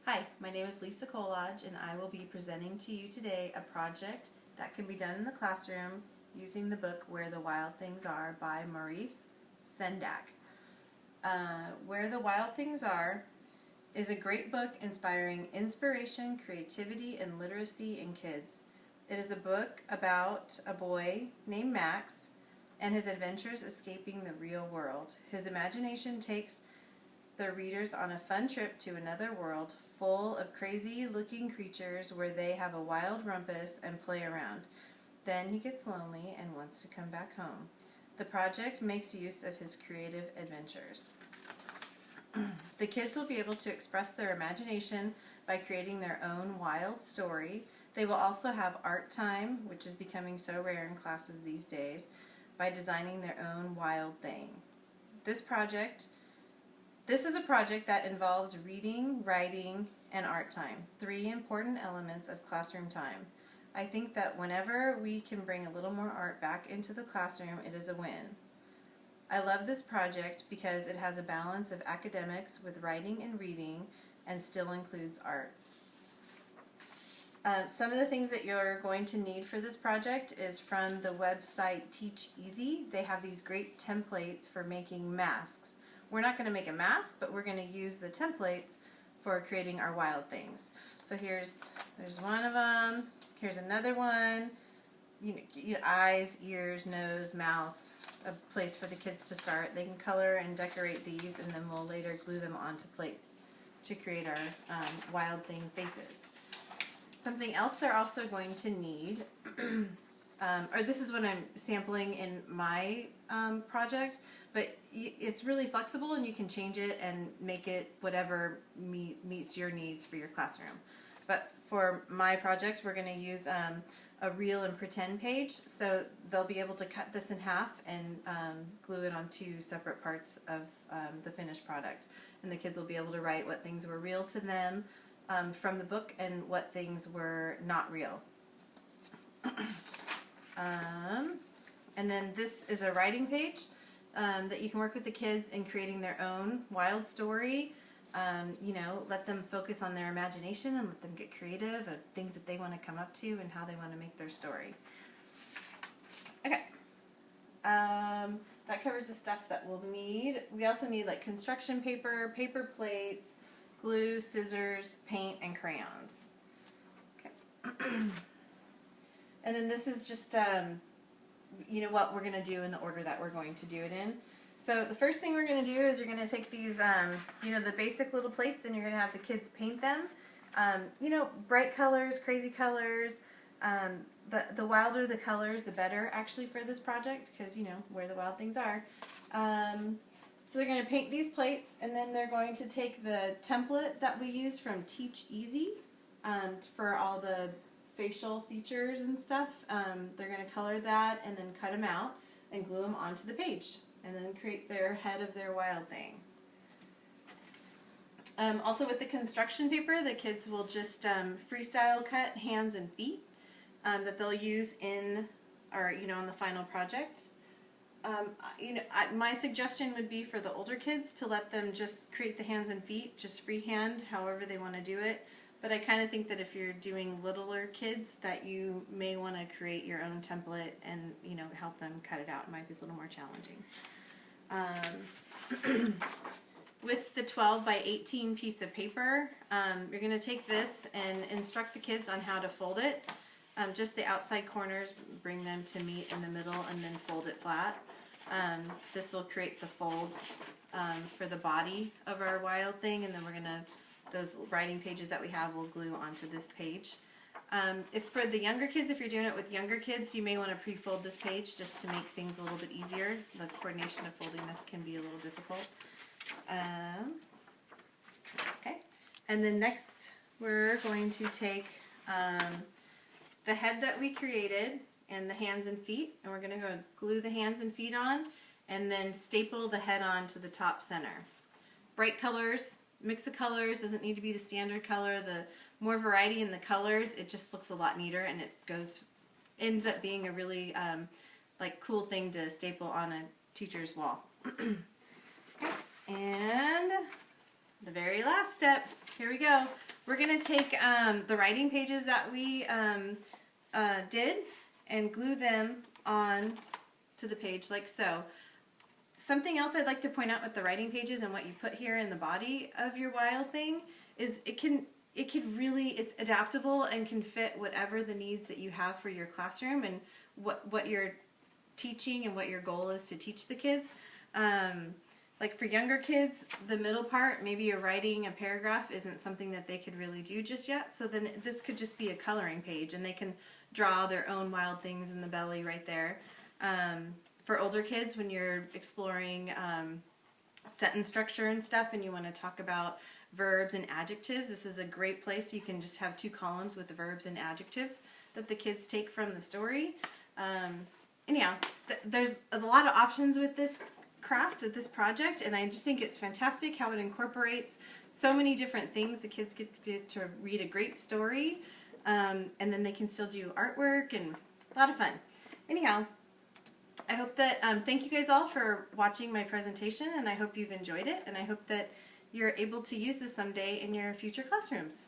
Hi, my name is Lisa KOLODGE and I will be presenting to you today a project that can be done in the classroom using the book Where the Wild Things Are by Maurice Sendak. Where the Wild Things Are is a great book inspiring inspiration, creativity, and literacy in kids. It is a book about a boy named Max and his adventures escaping the real world. His imagination takes the readers on a fun trip to another world full of crazy-looking creatures where they have a wild rumpus and play around. Then he gets lonely and wants to come back home. The project makes use of his creative adventures. The kids will be able to express their imagination by creating their own wild story. They will also have art time, which is becoming so rare in classes these days, by designing their own wild thing. This is a project that involves reading, writing, and art time, 3 important elements of classroom time. I think that whenever we can bring a little more art back into the classroom, it is a win. I love this project because it has a balance of academics with writing and reading and still includes art. Some of the things that you're going to need for this project is from the website Teach Easy. They have these great templates for making masks. We're not going to make a mask, but we're going to use the templates for creating our wild things. So there's one of them. Here's another one. Eyes, ears, nose, mouth, a place for the kids to start. They can color and decorate these, and then we'll later glue them onto plates to create our wild thing faces. Something else they're also going to need, or this is what I'm sampling in my project, but it's really flexible and you can change it and make it whatever meets your needs for your classroom. But for my project, we're going to use a real and pretend page, so they'll be able to cut this in half and glue it on 2 separate parts of the finished product. And the kids will be able to write what things were real to them from the book and what things were not real. And then this is a writing page that you can work with the kids in creating their own wild story. Let them focus on their imagination and let them get creative of things that they want to come up to and how they want to make their story. Okay. That covers the stuff that we'll need. We also need like construction paper, paper plates, glue, scissors, paint, and crayons. Okay. And then this is just what we're going to do in the order that we're going to do it in. So the first thing we're going to do is you're going to take these, the basic little plates, and you're going to have the kids paint them. Bright colors, crazy colors. The wilder the colors, the better actually for this project, because where the wild things are. So they're going to paint these plates, and then they're going to take the template that we use from Teach Easy for all the facial features and stuff. They're going to color that and then cut them out and glue them onto the page and then create their head of their wild thing. Also with the construction paper, the kids will just freestyle cut hands and feet that they'll use in the final project. My suggestion would be for the older kids to let them just create the hands and feet, just freehand, however they want to do it. But I kind of think that if you're doing littler kids, that you may want to create your own template and help them cut it out. It might be a little more challenging. With the 12 by 18 piece of paper, you're going to take this and instruct the kids on how to fold it. Just the outside corners, bring them to meet in the middle, and then fold it flat. This will create the folds for the body of our wild thing, and then those writing pages that we have will glue onto this page. If for the younger kids, if you're doing it with younger kids, you may want to pre-fold this page just to make things a little bit easier. The coordination of folding this can be a little difficult. Okay, and then next we're going to take the head that we created and the hands and feet, and we're going to go glue the hands and feet on and then staple the head on to the top center. Bright colors, mix of colors, doesn't need to be the standard color. The more variety in the colors, it just looks a lot neater, and it ends up being a really cool thing to staple on a teacher's wall. And the very last step, here we go. we're going to take the writing pages that we did and glue them on to the page like so. Something else I'd like to point out with the writing pages and what you put here in the body of your wild thing is it's adaptable and can fit whatever the needs that you have for your classroom and what you're teaching and what your goal is to teach the kids. Like for younger kids, the middle part, maybe you're writing a paragraph isn't something that they could really do just yet, so then this could just be a coloring page and they can draw their own wild things in the belly right there. For older kids, when you're exploring sentence structure and stuff and you want to talk about verbs and adjectives, this is a great place. You can just have 2 columns with the verbs and adjectives that the kids take from the story. Anyhow, there's a lot of options with this craft, with this project, and I just think it's fantastic how it incorporates so many different things. The kids get to read a great story, and then they can still do artwork and a lot of fun. Anyhow, I hope that, thank you guys all for watching my presentation, and I hope you've enjoyed it, and I hope that you're able to use this someday in your future classrooms.